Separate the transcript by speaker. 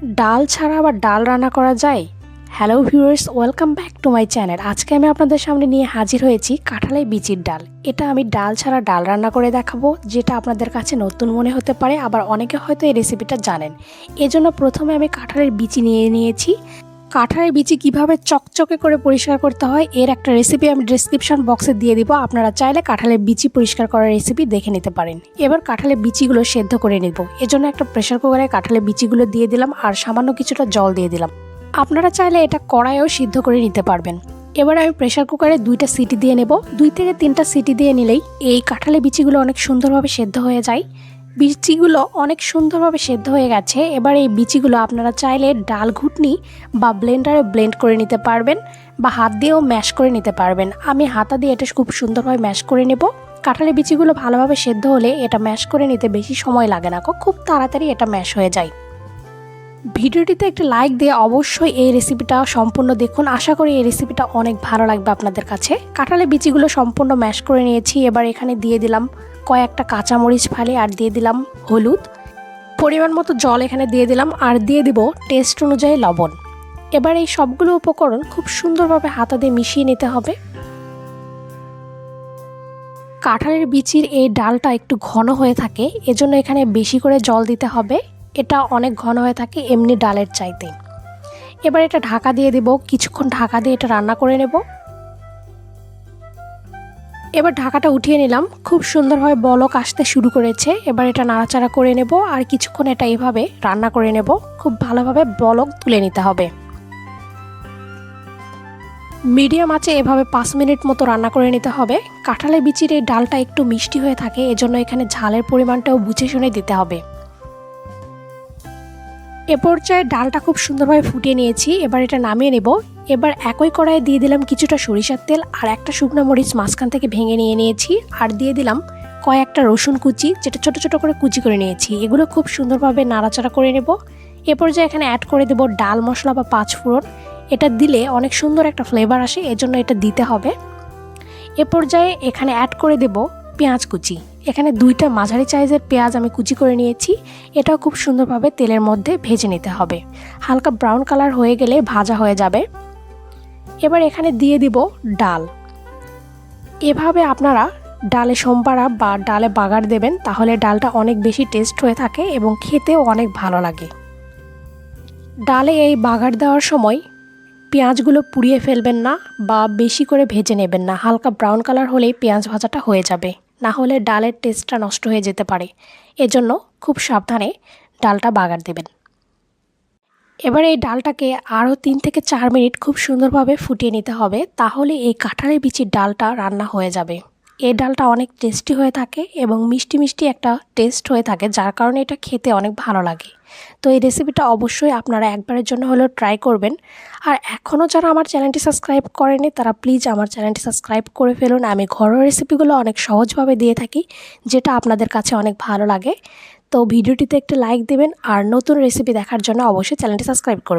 Speaker 1: ডাল ছাড়া আবার ডাল রান্না করা যায়? Hello viewers, welcome back to my channel. আজকে আমি আপনাদের সামনে নিয়ে হাজির হয়েছি কাঁঠালের বিচির ডাল। এটা আমি ডাল ছাড়া ডাল রান্না করে দেখাবো, যেটা আপনাদের কাছে নতুন মনে হতে পারে, আবার অনেকে হয়তো এই রেসিপিটা জানেন। এজন্য প্রথমে আমি কাঁঠালের বিচি নিয়ে নিয়েছি। কাঁঠালের বিচি কিভাবে চকচকে করে পরিষ্কার করতে হয় এর একটা রেসিপি আমি ডেসক্রিপশন বক্সে দিয়ে দিব। আপনারা চাইলে কাঁঠালের বিচি পরিষ্কার করার রেসিপি দেখে নিতে পারেন। এবার কাঁঠালের বিচিগুলো সেদ্ধ করে নেব। এজন্য একটা প্রেসার কুকারে কাঁঠালের বিচিগুলো দিয়ে দিলাম আর সামান্য কিছুটা জল দিয়ে দিলাম। আপনারা চাইলে এটা কড়াইও সিদ্ধ করে নিতে পারবেন। এবার আমি প্রেসার কুকারে 2টা সিটি দিয়ে নেব। 2 থেকে 3টা সিটি দিয়ে নিলেই এই কাঁঠালের বিচিগুলো অনেক সুন্দরভাবে সেদ্ধ হয়ে যায়। বিচিগুলো অনেক সুন্দরভাবে সেদ্ধ হয়ে গেছে। এবার এই বিচিগুলো আপনারা চাইলে ডাল ঘুটনি বা ব্লেন্ডারে ব্লেন্ড করে নিতে পারবেন বা হাত দিয়েও ম্যাশ করে নিতে পারবেন। আমি হাতা দিয়ে এটা খুব সুন্দরভাবে ম্যাশ করে নেব। কাঁঠালের বিচিগুলো ভালোভাবে সেদ্ধ হলে এটা ম্যাশ করে নিতে বেশি সময় লাগে না, খুব তাড়াতাড়ি এটা ম্যাশ হয়ে যায়। ভিডিওটিতে একটা লাইক দিয়ে অবশ্যই এই রেসিপিটা সম্পূর্ণ দেখুন। আশা করি এই রেসিপিটা অনেক ভালো লাগবে আপনাদের কাছে। কাঁঠালের বিচিগুলো সম্পূর্ণ ম্যাশ করে নিয়েছি। এবার এখানে দিয়ে দিলাম কয়েকটা কাঁচামরিচ ফালি আর দিয়ে দিলাম হলুদ, পরিমাণ মতো জল এখানে দিয়ে দিলাম আর দিয়ে দিব টেস্ট অনুযায়ী লবণ। এবার এই সবগুলো উপকরণ খুব সুন্দরভাবে হাতা দিয়ে মিশিয়ে নিতে হবে। কাঁঠালের বিচির এই ডালটা একটু ঘন হয়ে থাকে, এজন্য এখানে বেশি করে জল দিতে হবে। এটা অনেক ঘন হয়ে থাকে এমনি ডালের চাইতে। এবার এটা ঢাকা দিয়ে দেব, কিছুক্ষণ ঢাকা দিয়ে এটা রান্না করে নেব। এবার ঢাকাটা উঠিয়ে নিলাম। খুব সুন্দরভাবে বলক আসতে শুরু করেছে। এবার এটা নাড়াচাড়া করে নেব আর কিছুক্ষণ এটা এইভাবে রান্না করে নেব। খুব ভালোভাবে বলক তুলে নিতে হবে। মিডিয়াম আঁচে এভাবে 5 মিনিট মতো রান্না করে নিতে হবে। কাঁঠালের বিচির এই ডালটা একটু মিষ্টি হয়ে থাকে, এজন্য এখানে ঝালের পরিমাণটাও বুঝে শুনে দিতে হবে। এ পর্যায়ে ডালটা খুব সুন্দরভাবে ফুটিয়ে নিয়েছি। এবার এটা নামিয়ে নেব। এবার একই কড়াইয়ে দিয়ে দিলাম কিছুটা সরিষার তেল আর একটা শুকনো মরিচ মাঝখান থেকে ভেঙে নিয়েছি আর দিয়ে দিলাম কয়েকটা রসুন কুচি, যেটা ছোট ছোট করে কুচি করে নিয়েছি। এগুলো খুব সুন্দরভাবে নাড়াচাড়া করে নেব। এ পর্যায়ে এখানে অ্যাড করে দেব ডাল মশলা বা 5 ফোড়ন। এটা দিলে অনেক সুন্দর একটা ফ্লেভার আসে, এজন্য এটা দিতে হবে। এ পর্যায়ে এখানে অ্যাড করে দেব পেঁয়াজ কুচি। এখানে 2টা মাঝারি সাইজের পেঁয়াজ আমি কুচি করে নিয়েছি। এটাও খুব সুন্দরভাবে তেলের মধ্যে ভেজে নিতে হবে। হালকা ব্রাউন কালার হয়ে গেলে ভাজা হয়ে যাবে। এবার এখানে দিয়ে দিব ডাল। এভাবে আপনারা ডালে সম্পারা বা ডালে বাগার দেবেন, তাহলে ডালটা অনেক বেশি টেস্ট হয়ে থাকে এবং খেতেও অনেক ভালো লাগে। ডালে এই বাগার দেওয়ার সময় পেঁয়াজগুলো পুড়িয়ে ফেলবেন না বা বেশি করে ভেজে নেবেন না। হালকা ব্রাউন কালার হলেই পেঁয়াজ ভাজাটা হয়ে যাবে, না হলে ডালের টেস্টটা নষ্ট হয়ে যেতে পারে। এজন্য খুব সাবধানে ডালটা বাগার দেবেন। এবার এই ডালটাকে আরও 3 থেকে 4 মিনিট খুব সুন্দরভাবে ফুটিয়ে নিতে হবে, তাহলে এই কাঁঠালের বিচির ডালটা রান্না হয়ে যাবে। এই ডালটা অনেক টেস্টি হয়ে থাকে এবং মিষ্টি মিষ্টি একটা টেস্ট হয়ে থাকে, যার কারণে এটা খেতে অনেক ভালো লাগে। তো এই রেসিপিটা অবশ্যই আপনারা একবারের জন্য হলেও ট্রাই করবেন। আর এখনও যারা আমার চ্যানেলটি সাবস্ক্রাইব করেনি তারা প্লিজ আমার চ্যানেলটি সাবস্ক্রাইব করে ফেলুন। আমি ঘরোয়া রেসিপিগুলো অনেক সহজভাবে দিয়ে থাকি, যেটা আপনাদের কাছে অনেক ভালো লাগে। তো ভিডিওটিতে একটা লাইক দেবেন আর নতুন রেসিপি দেখার জন্য অবশ্যই চ্যানেলটি সাবস্ক্রাইব করবেন।